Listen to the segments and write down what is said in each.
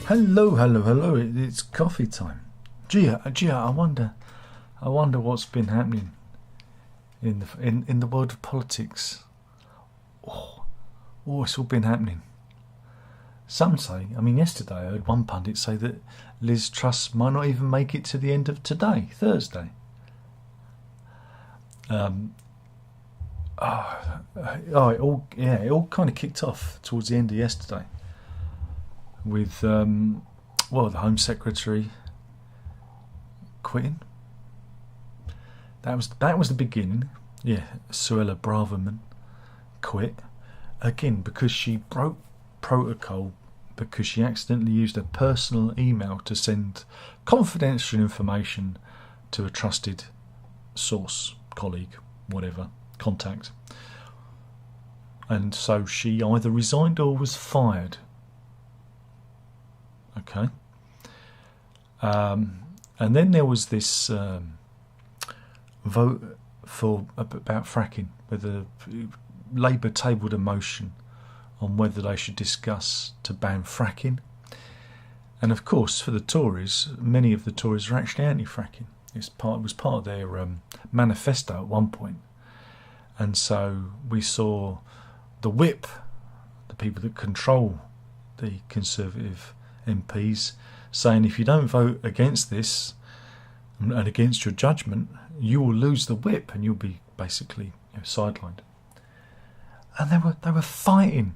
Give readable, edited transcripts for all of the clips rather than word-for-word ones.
Hello, hello, hello. It's coffee time. Gia, I wonder what's been happening in the world of politics. Oh, it's all been happening. Some say, yesterday I heard one pundit say that Liz Truss might not even make it to the end of today, Thursday. It all kind of kicked off towards the end of yesterday with the Home Secretary quitting. That was the beginning. Yeah, Suella Braverman quit again because she broke protocol, because she accidentally used a personal email to send confidential information to a trusted source, colleague, whatever, contact. And so she either resigned or was fired. Okay. And then there was this vote about fracking, where the Labour tabled a motion on whether they should discuss to ban fracking. And of course, for the Tories, many of the Tories are actually anti-fracking. It was part of their manifesto at one point. And so we saw the whip, the people that control the Conservative MPs, saying if you don't vote against this and against your judgment, you will lose the whip and you'll be basically sidelined. And they were fighting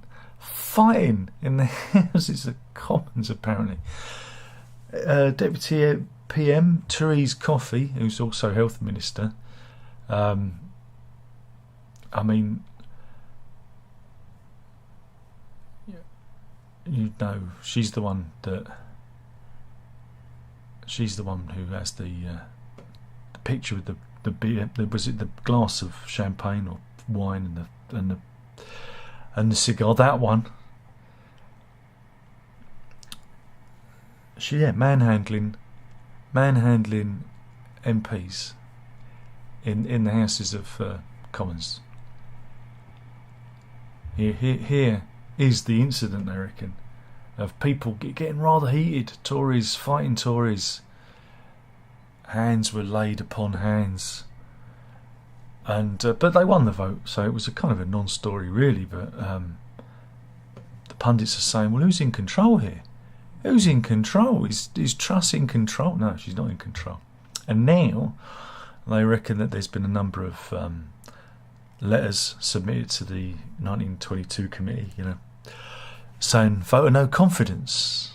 in the Houses of Commons, apparently. Deputy PM Therese Coffey, who's also Health Minister, she's the one who has the picture with the beer. Was it the glass of champagne or wine and the cigar? That one. She manhandling MPs in the Houses of Commons. Here is the incident, I reckon, of people getting rather heated. Tories fighting Tories. Hands were laid upon hands, and but they won the vote, so it was a kind of a non-story, really. But the pundits are saying, "Well, who's in control here? Who's in control? Is Truss in control?" No, she's not in control. And now they reckon that there's been a number of letters submitted to the 1922 committee, saying vote of no confidence.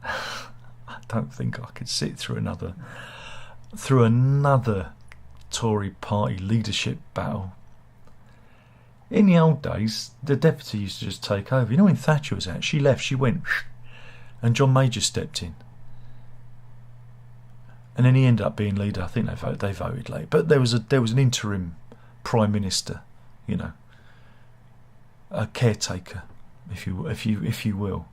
I don't think I could sit through another Tory party leadership battle. In the old days, the deputy used to just take over. When Thatcher was out, she left, she went, and John Major stepped in. And then he ended up being leader. I think they voted late, but there was an interim prime minister, a caretaker, if you will.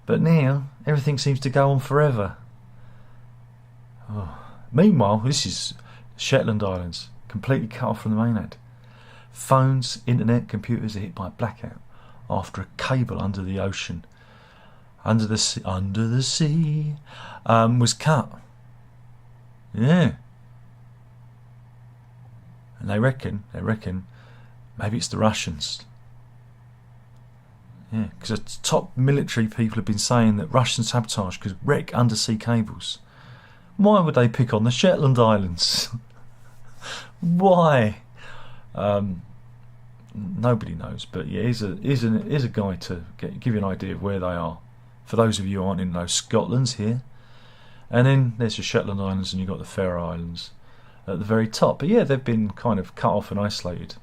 But now everything seems to go on forever. Oh. Meanwhile, this is Shetland Islands, completely cut off from the mainland. Phones, internet, computers are hit by a blackout after a cable under the ocean, under the sea, was cut. Yeah. And they reckon maybe it's the Russians. Yeah, because the top military people have been saying that Russian sabotage could wreck undersea cables. Why would they pick on the Shetland Islands? Why? Nobody knows. But yeah, here's a guy to give you an idea of where they are. For those of you who aren't in those, Scotland's here, and then there's the Shetland Islands, and you've got the Faroe Islands at the very top. But yeah, they've been kind of cut off and isolated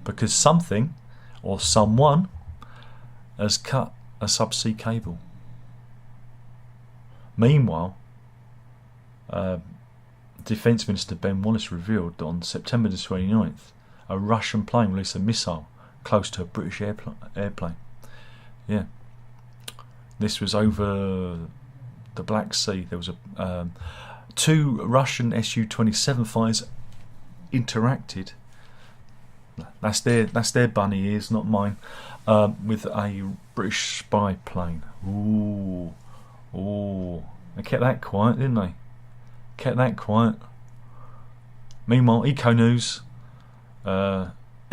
because something or someone has cut a subsea cable. Meanwhile, Defence Minister Ben Wallace revealed that on September the 29th, a Russian plane released a missile close to a British airplane. Yeah. This was over the Black Sea. There was two Russian Su-27 fighters interacted That's their bunny ears, not mine. With a British spy plane. Ooh, ooh. They kept that quiet, didn't they? Kept that quiet. Meanwhile, Eco News.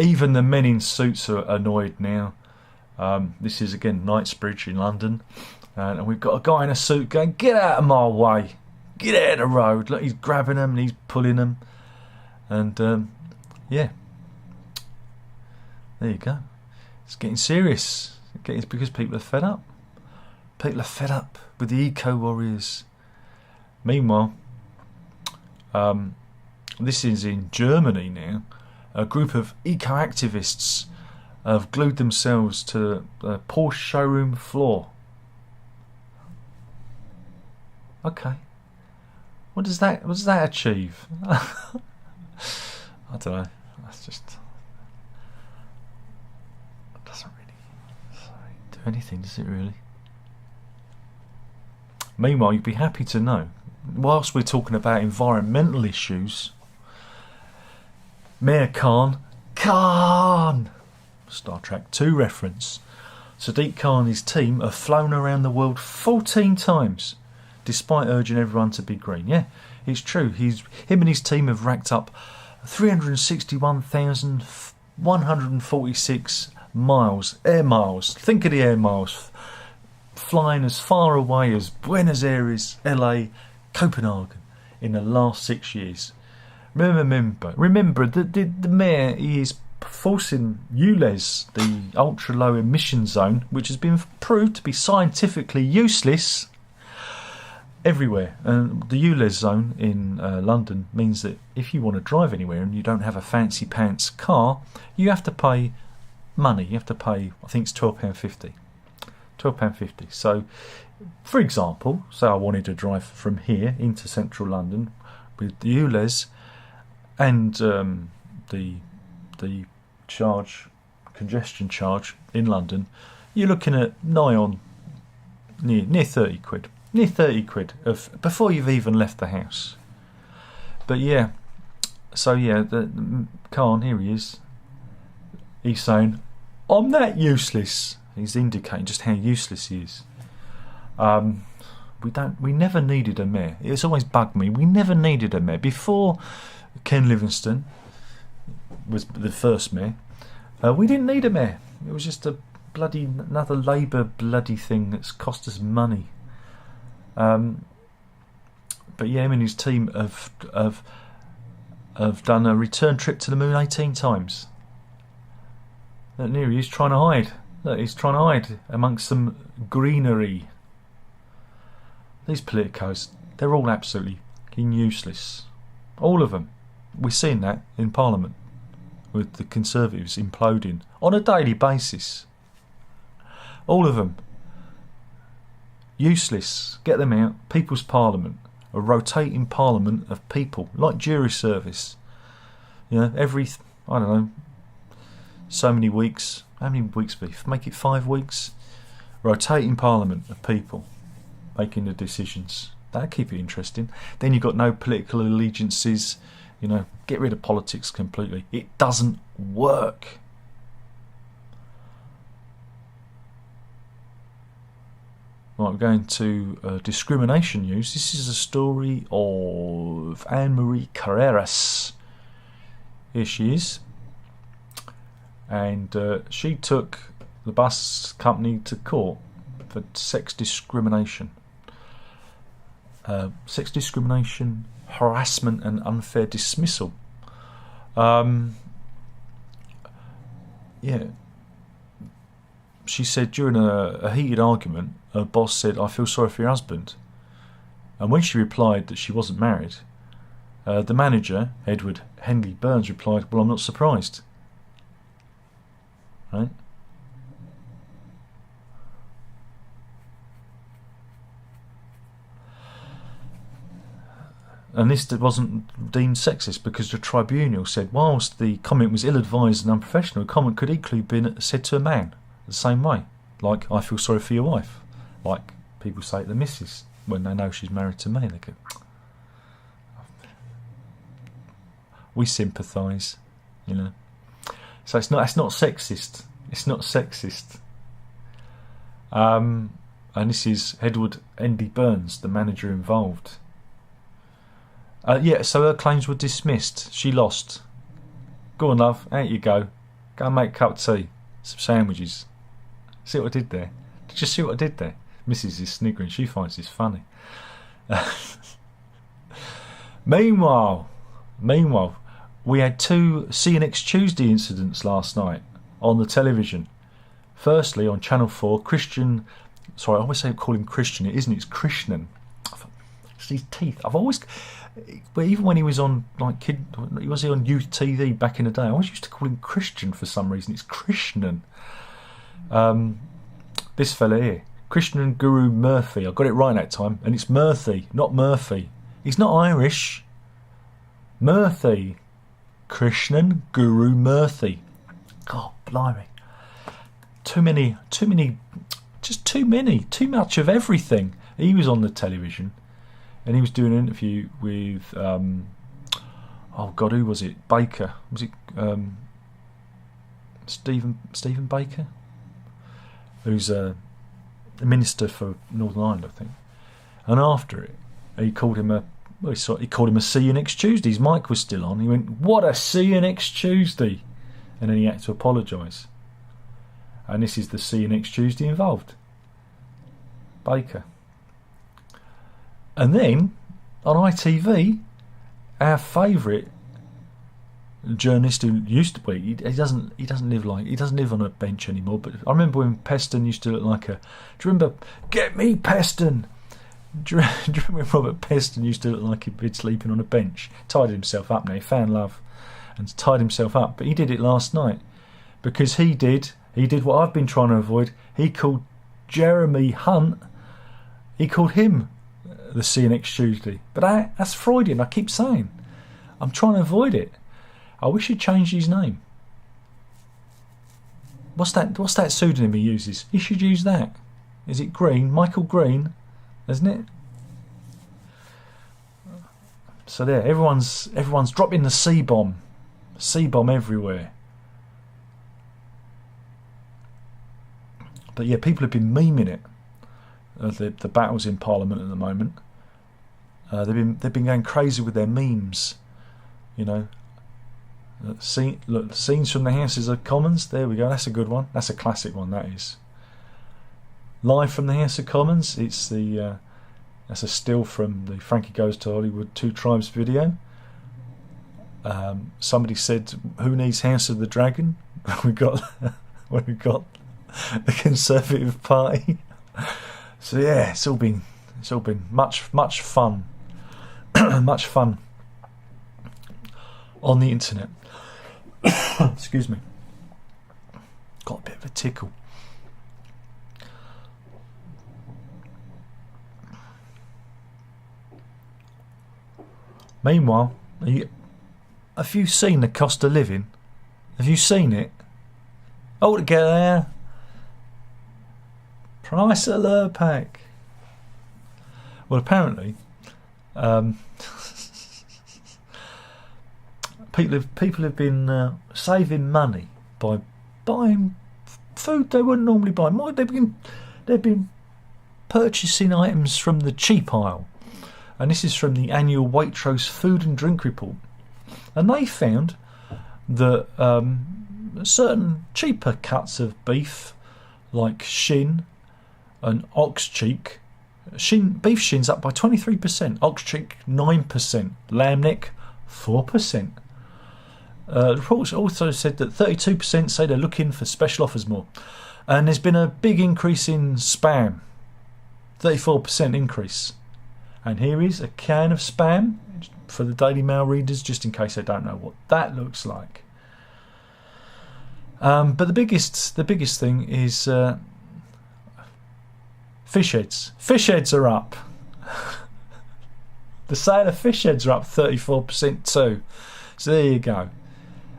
Even the men in suits are annoyed now. This is again Knightsbridge in London, and we've got a guy in a suit going, "Get out of my way! Get out of the road!" Look, he's grabbing them and he's pulling them, and yeah, there you go. It's getting serious. It's because people are fed up. People are fed up with the eco warriors. Meanwhile, this is in Germany now. A group of eco-activists have glued themselves to the Porsche showroom floor. Okay, what does that achieve? I don't know. That's just, it doesn't really do anything, does it really? Meanwhile, you'd be happy to know, whilst we're talking about environmental issues, Mayor Khan, Star Trek 2 reference. Sadiq Khan and his team have flown around the world 14 times, despite urging everyone to be green. Yeah, it's true. Him and his team have racked up 361,146 miles, air miles. Think of the air miles, flying as far away as Buenos Aires, LA, Copenhagen in the last 6 years. Remember that the mayor is forcing ULEZ, the ultra low emission zone, which has been proved to be scientifically useless, everywhere. And the ULEZ zone in London means that if you want to drive anywhere and you don't have a fancy pants car, you have to pay money. You have to pay, I think it's £12.50. £12.50. So, for example, say I wanted to drive from here into central London with the ULEZ and the congestion charge in London, you're looking at near 30 quid. Near 30 quid before you've even left the house. But yeah, so yeah, the Khan, here he is. He's saying, "I'm that useless." He's indicating just how useless he is. We never needed a mayor. It's always bugged me. We never needed a mayor. Before Ken Livingstone was the first mayor, we didn't need a mayor. It was just another Labour bloody thing that's cost us money. But yeah, him and his team have done a return trip to the moon 18 times. And here he is trying to hide. Look, he's trying to hide amongst some greenery. These politicos, they're all absolutely useless. All of them. We're seeing that in Parliament with the Conservatives imploding on a daily basis. All of them. Useless. Get them out. People's Parliament. A rotating Parliament of people. Like jury service. You know, every, I don't know, so many weeks. How many weeks beef? Make it 5 weeks. Rotating Parliament of people making the decisions. That'll keep it interesting. Then you've got no political allegiances. You know, get rid of politics completely. It doesn't work. Right, we're going to discrimination news. This is a story of Anne-Marie Carreras. Here she is. And she took the bus company to court for sex discrimination. Sex discrimination, harassment and unfair dismissal. Yeah. She said during a heated argument, her boss said, "I feel sorry for your husband." And when she replied that she wasn't married, the manager, Edward Henley Burns, replied, "Well, I'm not surprised." Right? And this wasn't deemed sexist because the tribunal said whilst the comment was ill-advised and unprofessional, the comment could equally have been said to a man the same way. Like, "I feel sorry for your wife." Like people say to the missus when they know she's married to me. They go, "We sympathise," you know. So it's not. That's not sexist. It's not sexist. And this is Edward Andy Burns, the manager involved. Yeah, so her claims were dismissed. She lost. Go on, love. Out you go. Go and make a cup of tea. Some sandwiches. See what I did there? Did you see what I did there? Mrs. is sniggering. She finds this funny. Meanwhile, we had two See You Next Tuesday incidents last night on the television. Firstly, on Channel 4, Christian... Sorry, I always call him Christian. It isn't. It's Krishnan. It's his teeth. I've always... But even when he was on was he on youth TV back in the day? I always used to call him Christian for some reason. It's Krishnan. This fella here, Krishnan Guru Murphy. I got it right that time, and it's Murphy, not Murphy. He's not Irish. Murphy, Krishnan Guru Murphy. God, blimey! Too much of everything. He was on the television. And he was doing an interview with, oh God, who was it? Baker. Was it Stephen Baker? Who's a minister for Northern Ireland, I think. And after it, he called him a See You Next Tuesday. His mic was still on. He went, "What a See You Next Tuesday," and then he had to apologise. And this is the See You Next Tuesday involved. Baker. And then on ITV, our favourite journalist who used to be, he doesn't live on a bench anymore. But I remember when Peston used to look like a. Do you remember? Get me Peston. Do you remember when Robert Peston used to look like he'd been sleeping on a bench? Tied himself up now. He found love and tied himself up. But he did it last night because he did what I've been trying to avoid. He called Jeremy Hunt. He called him the See You Next Tuesday. But that's Freudian, I keep saying. I'm trying to avoid it. I wish he'd changed his name. What's that pseudonym he uses? He should use that. Is it Green? Michael Green, isn't it? So there, everyone's dropping the C-bomb. C-bomb everywhere. But yeah, people have been memeing it. The battles in Parliament at the moment. They've been going crazy with their memes, you know. Scenes from the Houses of Commons. There we go. That's a good one. That's a classic one. That is. Live from the House of Commons. It's that's a still from the Frankie Goes to Hollywood 2 Tribes video. Somebody said, "Who needs House of the Dragon?" we got the Conservative Party. So yeah, it's all been much fun, much fun on the internet. Excuse me, got a bit of a tickle. Meanwhile, have you seen the cost of living? Have you seen it? Altogether, price of Lurpak. Well, apparently, people have been saving money by buying food they wouldn't normally buy. They've been purchasing items from the cheap aisle, and this is from the annual Waitrose Food and Drink Report. And they found that certain cheaper cuts of beef, like shin and ox cheek, beef shin's up by 23%, ox cheek 9%, lamb neck 4%. The reports also said that 32% say they're looking for special offers more, and there's been a big increase in spam, 34% increase. And here is a can of spam for the Daily Mail readers, just in case they don't know what that looks like. But the biggest thing is fish heads. Fish heads are up. The sale of fish heads are up 34% too. So there you go.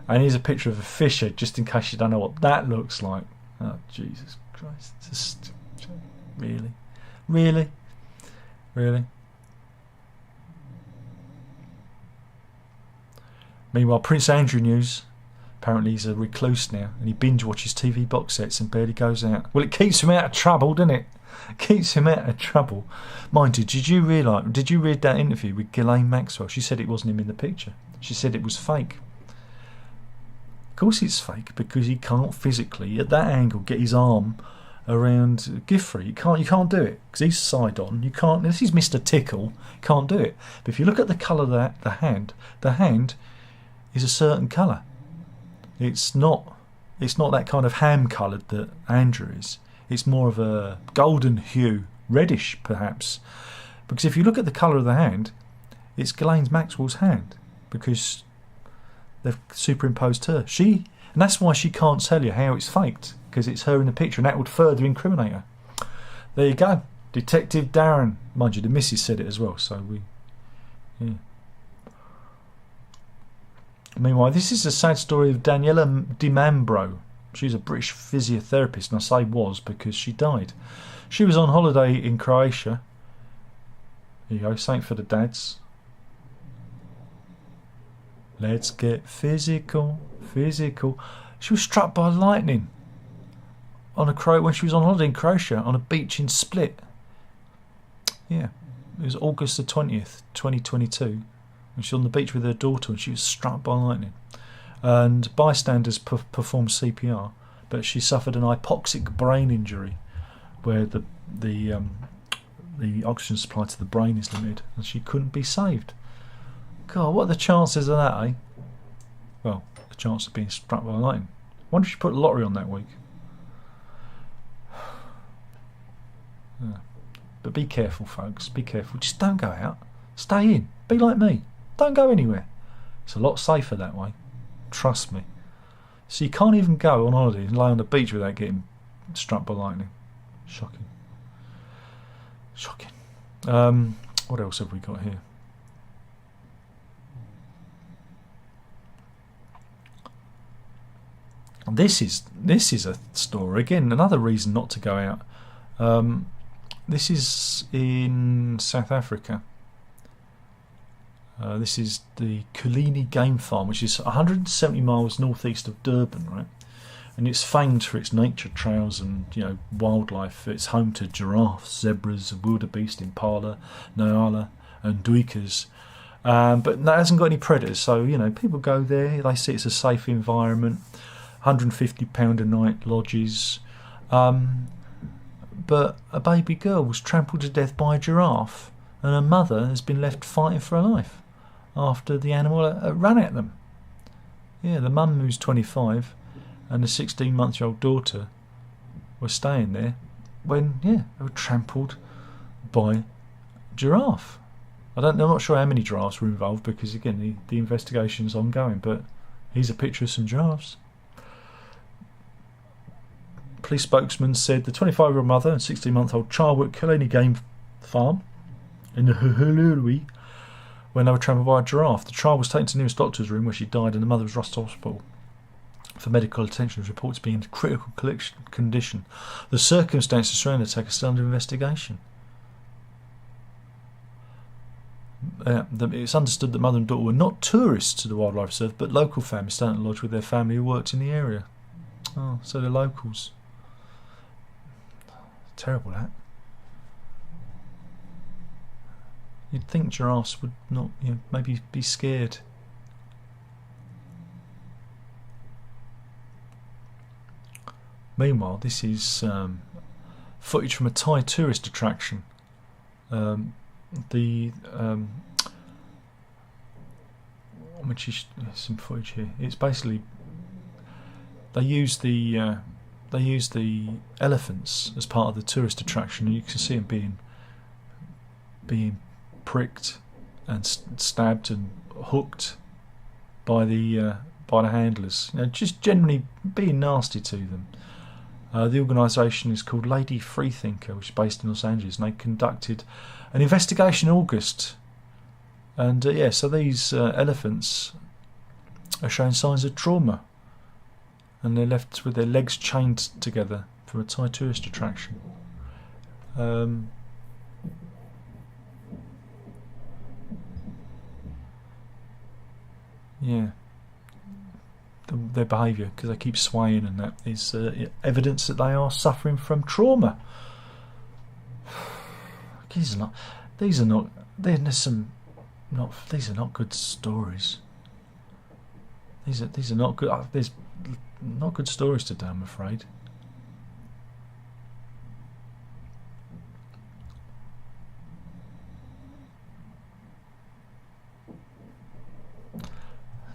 And here's a picture of a fish head, just in case you don't know what that looks like. Oh, Jesus Christ. Just, really? Really? Really? Meanwhile, Prince Andrew news. Apparently he's a recluse now, and he binge watches TV box sets and barely goes out. Well, it keeps him out of trouble, doesn't it? It keeps him out of trouble. Mind you, did you read that interview with Ghislaine Maxwell? She said it wasn't him in the picture. She said it was fake. Of course it's fake, because he can't physically, at that angle, get his arm around Giffrey. You can't do it, because he's side on. You can't. This is Mr. Tickle. Can't do it. But if you look at the colour of the hand is a certain colour. It's not that kind of ham coloured that Andrew is. It's more of a golden hue, reddish perhaps. Because if you look at the colour of the hand, it's Ghislaine Maxwell's hand, because they've superimposed her. And that's why she can't tell you how it's faked, because it's her in the picture, and that would further incriminate her. There you go, Detective Darren. Mind you, the missus said it as well. So yeah. Meanwhile, this is a sad story of Daniela Di Mambro. She's a British physiotherapist, and I say was because she died. She was on holiday in Croatia. There you go, something for the dads. Let's get physical. She was struck by lightning when she was on holiday in Croatia on a beach in Split. Yeah, it was August the 20th, 2022. And she was on the beach with her daughter, and she was struck by lightning. And bystanders performed CPR, but she suffered an hypoxic brain injury, where the oxygen supply to the brain is limited, and she couldn't be saved. God, what are the chances of that, eh? Well, the chance of being struck by lightning. I wonder if she put the lottery on that week. Yeah. But be careful, folks. Be careful. Just don't go out. Stay in. Be like me. Don't go anywhere. It's a lot safer that way. Trust me. So you can't even go on holiday and lay on the beach without getting struck by lightning. Shocking. What else have we got here? This is a story, again, another reason not to go out. This is in South Africa. This is the Kulini Game Farm, which is 170 miles northeast of Durban, right? And it's famed for its nature trails and wildlife. It's home to giraffes, zebras, wildebeest, impala, nyala, and duikers. But it hasn't got any predators, so people go there. They see it's a safe environment. £150 a night lodges. But a baby girl was trampled to death by a giraffe, and her mother has been left fighting for her life after the animal ran at them. Yeah, the mum, who's 25, and the 16-month-old daughter were staying there when, they were trampled by a giraffe. I'm not sure how many giraffes were involved, because, again, the investigation's ongoing, but here's a picture of some giraffes. Police spokesman said the 25-year-old mother and 16-month-old child were at Kulini Game Farm in the Hulului when they were trampled by a giraffe. The child was taken to the nearest doctor's room, where she died, and the mother was rushed to hospital for medical attention, with reports being in critical condition. The circumstances surrounding the attack are still under investigation. It's understood that mother and daughter were not tourists to the wildlife reserve, but local families staying at the lodge with their family who worked in the area. Oh, so they're locals. Terrible, that. You'd think giraffes would not, maybe be scared. Meanwhile, this is footage from a Thai tourist attraction. Which is some footage here. It's basically they use the elephants as part of the tourist attraction, and you can see them being pricked and stabbed and hooked by the handlers. Just generally being nasty to them. The organisation is called Lady Freethinker, which is based in Los Angeles, and they conducted an investigation in August. And so these elephants are showing signs of trauma, and they're left with their legs chained together from a Thai tourist attraction. their behaviour, because they keep swaying, and that is evidence that they are suffering from trauma. These are not good stories. These are not good. There's not good stories today, I'm afraid.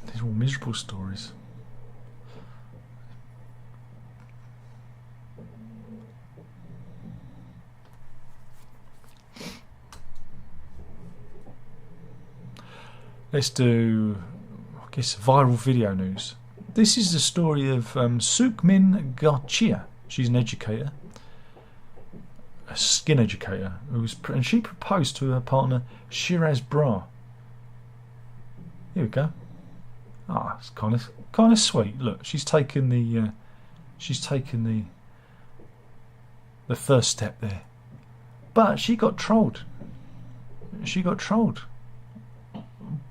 These are all miserable stories. Let's do, I guess, viral video news. This is the story of Sukmin Garcia. She's an educator, a skin educator, and she proposed to her partner Shiraz Bra. Here we go. Ah, it's kind of sweet. Look, she's taken the first step there, but she got trolled.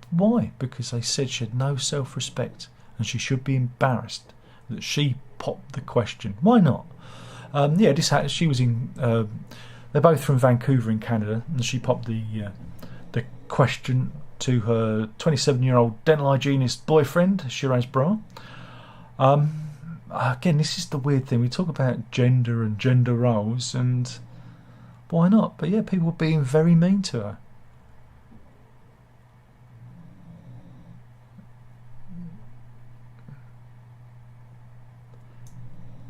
Why? Because they said she had no self-respect and she should be embarrassed that she popped the question. Why not? Yeah, she was in. They're both from Vancouver in Canada, and she popped the question to her 27-year-old dental hygienist boyfriend, Shiraz Bra. Again, this is the weird thing. We talk about gender and gender roles, and why not? But yeah, people were being very mean to her.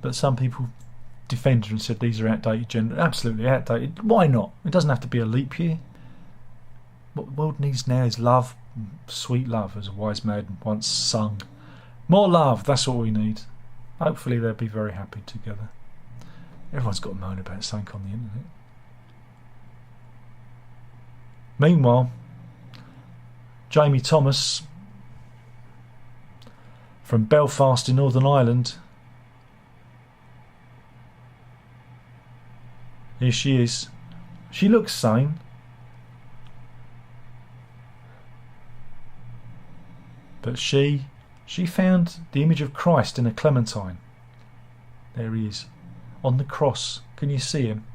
But some people defended her and said these are outdated gender. Absolutely outdated. Why not? It doesn't have to be a leap year. What the world needs now is love, sweet love, as a wise man once sung. More love, that's what we need. Hopefully they'll be very happy together. Everyone's got to moan about something on the internet. Meanwhile, Jamie Thomas from Belfast in Northern Ireland, here she is. She looks sane. But she found the image of Christ in a clementine. There he is, on the cross. Can you see him?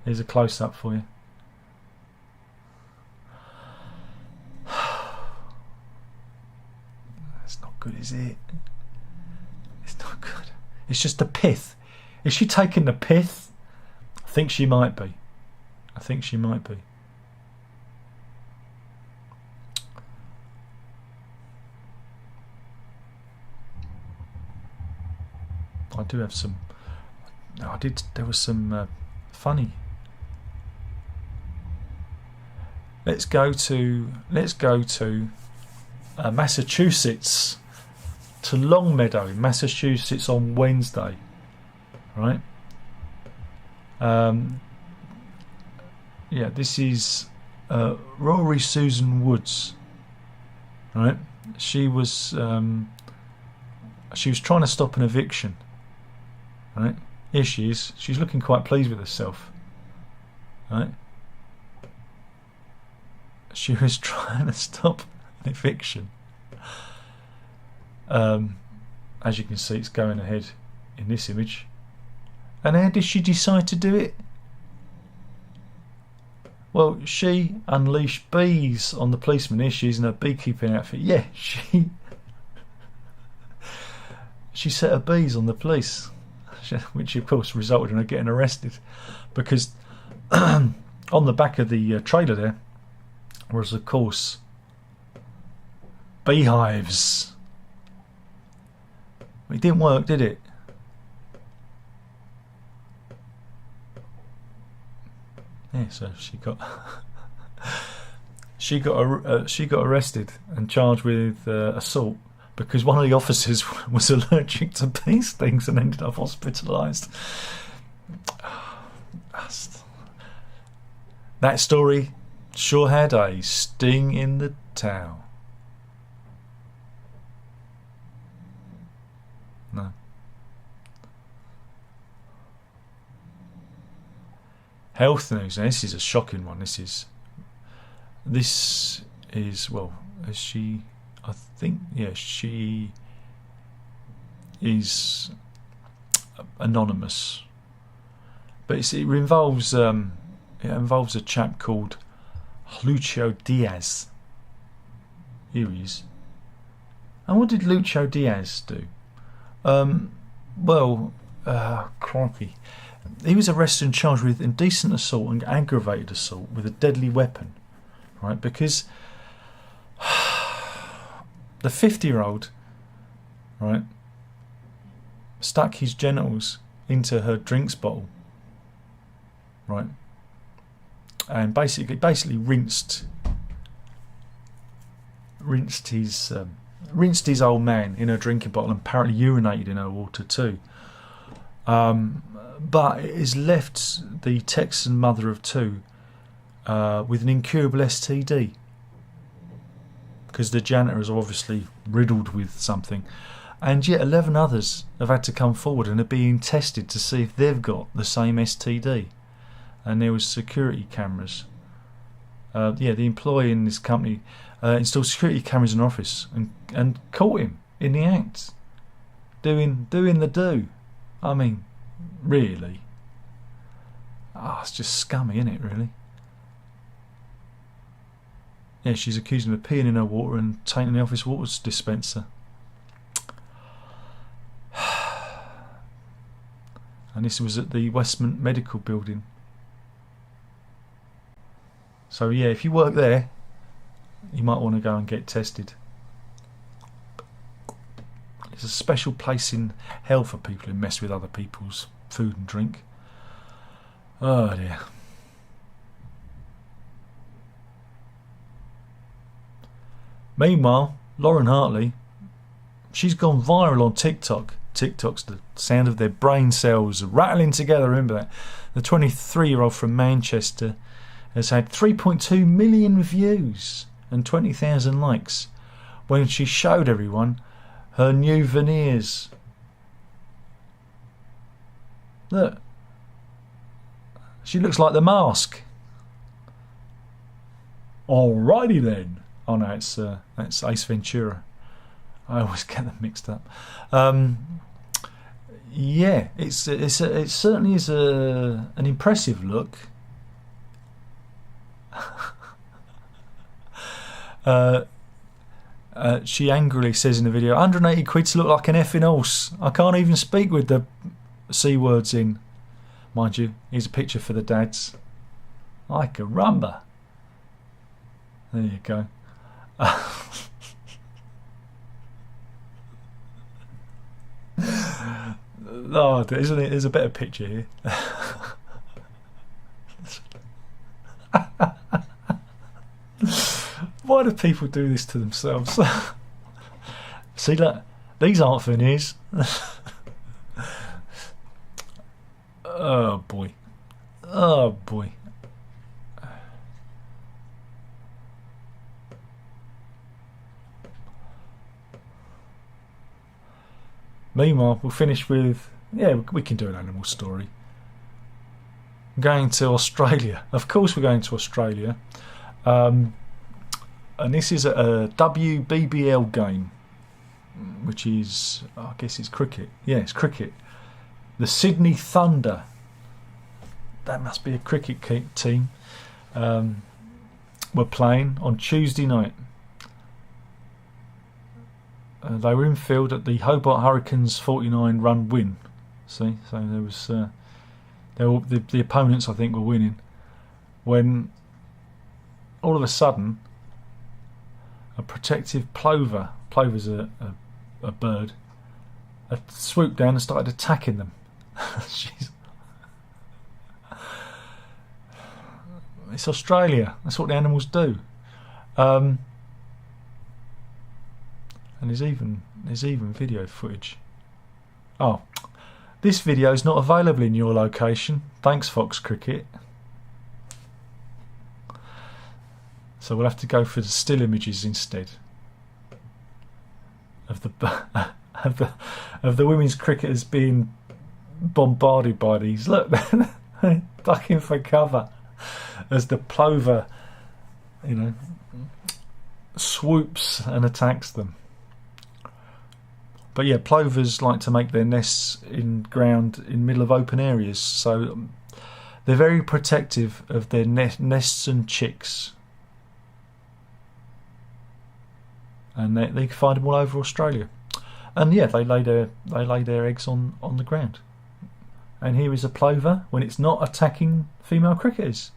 Here's a close-up for you. That's not good, is it? It's not good. It's just the pith. Is she taking the pith? I think she might be. I do have some. There was some funny. Let's go to Massachusetts, to Longmeadow in Massachusetts on Wednesday, right? Yeah, this is Rory Susan Woods, right? She was trying to stop an eviction. Right, here she is. She's looking quite pleased with herself. Right, she was trying to stop an eviction. As you can see, it's going ahead in this image. And how did she decide to do it? Well, she unleashed bees on the policeman. Here she is in her beekeeping outfit. Yeah, she set her bees on the police, which of course resulted in her getting arrested, because on the back of the trailer there was, of course, beehives. It didn't work, did it? Yeah, so she got arrested and charged with assault, because one of the officers was allergic to bee stings and ended up hospitalised. That story sure had a sting in the tail. No. Health news. Now, this is a shocking one. This is well, Is she? I think, yeah, she is anonymous, but it involves a chap called Lucio Diaz. Here he is. And what did Lucio Diaz do? Crikey. He was arrested and charged with indecent assault and aggravated assault with a deadly weapon, right? Because the 50-year-old, right, stuck his genitals into her drinks bottle, right, and basically rinsed his old man in her drinking bottle, and apparently urinated in her water too. But it has left the Texan mother of two with an incurable STD, because the janitor is obviously riddled with something, and yet 11 others have had to come forward and are being tested to see if they've got the same STD. And there was security cameras. The employee in this company installed security cameras in her office and caught him in the act, doing the do. I mean, really? It's just scummy, isn't it, really? Yeah, she's accused him of peeing in her water and tainting the office water dispenser. And this was at the Westmont Medical Building. So yeah, if you work there, you might want to go and get tested. There's a special place in hell for people who mess with other people's food and drink. Oh dear. Meanwhile, Lauren Hartley, she's gone viral on TikTok. TikTok's the sound of their brain cells rattling together. Remember that? The 23-year-old from Manchester has had 3.2 million views and 20,000 likes when she showed everyone her new veneers. Look, she looks like The Mask. Alrighty then. Oh no, that's Ace Ventura. I always get them mixed up. Yeah, it certainly is an impressive look. She angrily says in the video, 180 quid to look like an effing horse. I can't even speak with the C words in. Mind you, here's a picture for the dads. Ay caramba. There you go. Oh, isn't it? There's a better picture here. Why do people do this to themselves? See, look, these aren't veneers. Oh boy. Oh boy. Meanwhile, we'll finish with, we can do an animal story. I'm going to Australia. Of course we're going to Australia. And this is a WBBL game, which is, I guess it's cricket. Yeah, it's cricket. The Sydney Thunder. That must be a cricket team. Were playing on Tuesday night. They were in field at the Hobart Hurricanes 49-run win. See, so there was the opponents, I think, were winning, when all of a sudden a protective plover's a bird, swooped down and started attacking them. Jeez. It's Australia. That's what the animals do. And there's even video footage. Oh, this video is not available in your location. Thanks, Fox Cricket. So we'll have to go for the still images instead of the women's cricketers being bombarded by these. Look, ducking for cover as the plover, swoops and attacks them. But yeah, plovers like to make their nests in ground in middle of open areas, so they're very protective of their nests and chicks. And they can find them all over Australia. And yeah, they lay their eggs on the ground. And here is a plover when it's not attacking female cricketers.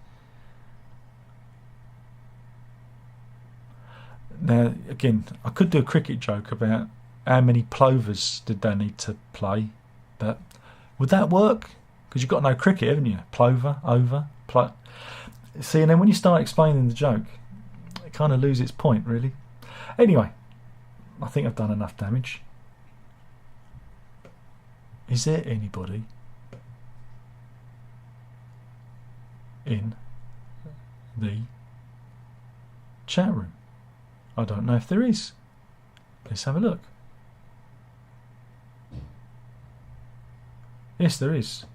Now, again, I could do a cricket joke about how many plovers did they need to play, but would that work? Because you've got no cricket, haven't you? Plover, over, See, and then when you start explaining the joke, it kind of loses its point, really. Anyway, I think I've done enough damage. Is there anybody in the chat room? I don't know if there is. Let's have a look. Yes, there is.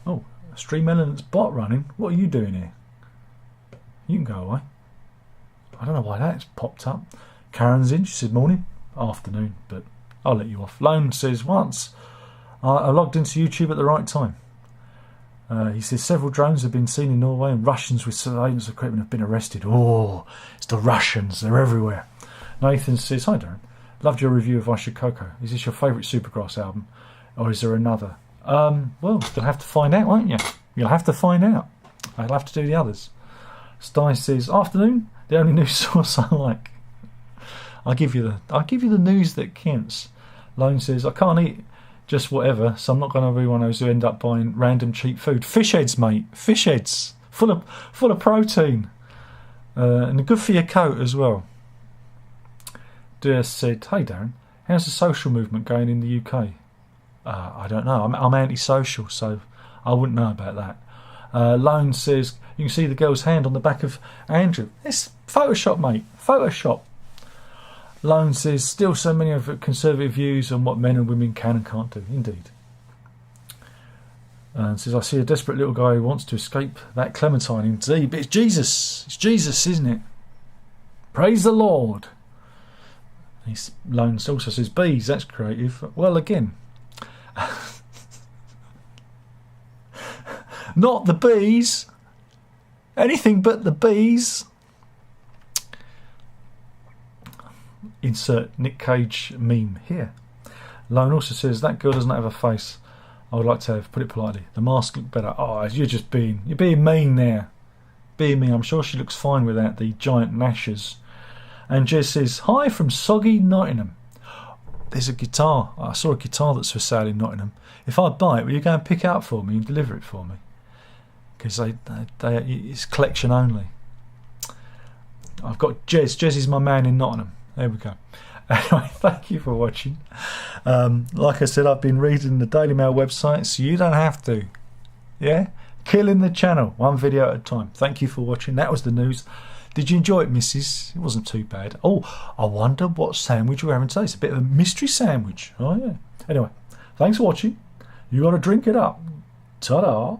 Oh, Stream Element's bot running. What are you doing here? You can go away. I don't know why that's popped up. Karen's in. She said morning, afternoon, but I'll let you off. Lone says once I logged into YouTube at the right time. He says several drones have been seen in Norway and Russians with surveillance equipment have been arrested. Oh, it's the Russians. They're everywhere. Nathan says, hi Darren. Loved your review of Aisha Coco. Is this your favourite Supergrass album? Or is there another? Well, you'll have to find out, won't you? You'll have to find out. I'll have to do the others. Sty says, afternoon, the only news source I like. I'll give you the news that counts. Lone says, I can't eat just whatever, so I'm not going to be one of those who end up buying random cheap food. Fish heads, mate. Fish heads. Full of protein. And good for your coat as well. Dear said, hey Darren, how's the social movement going in the UK? I don't know. I'm antisocial, so I wouldn't know about that. Lone says, you can see the girl's hand on the back of Andrew. It's Photoshop, mate. Photoshop. Lone says, still so many of conservative views on what men and women can and can't do. Indeed. And says, I see a desperate little guy who wants to escape that Clementine indeed. But it's Jesus. It's Jesus, isn't it? Praise the Lord. Lone also says, bees, that's creative. Well, again, not the bees. Anything but the bees. Insert Nick Cage meme here. Lone also says that girl doesn't have a face. I would like to have, put it politely, the mask looked better. Oh, you're being mean there. Being mean. I'm sure she looks fine without the giant gnashers. And Jez says, hi from soggy Nottingham. There's a guitar. I saw a guitar that's for sale in Nottingham. If I buy it, will you go and pick it up for me and deliver it for me? Because it's collection only. I've got Jez. Jez is my man in Nottingham. There we go. Anyway, thank you for watching. Like I said, I've been reading the Daily Mail website, so you don't have to. Yeah? Killing the channel, one video at a time. Thank you for watching. That was the news. Did you enjoy it, missus? It wasn't too bad. Oh, I wonder what sandwich we're having today. It's a bit of a mystery sandwich. Oh, yeah. Anyway, thanks for watching. You got to drink it up. Ta-da.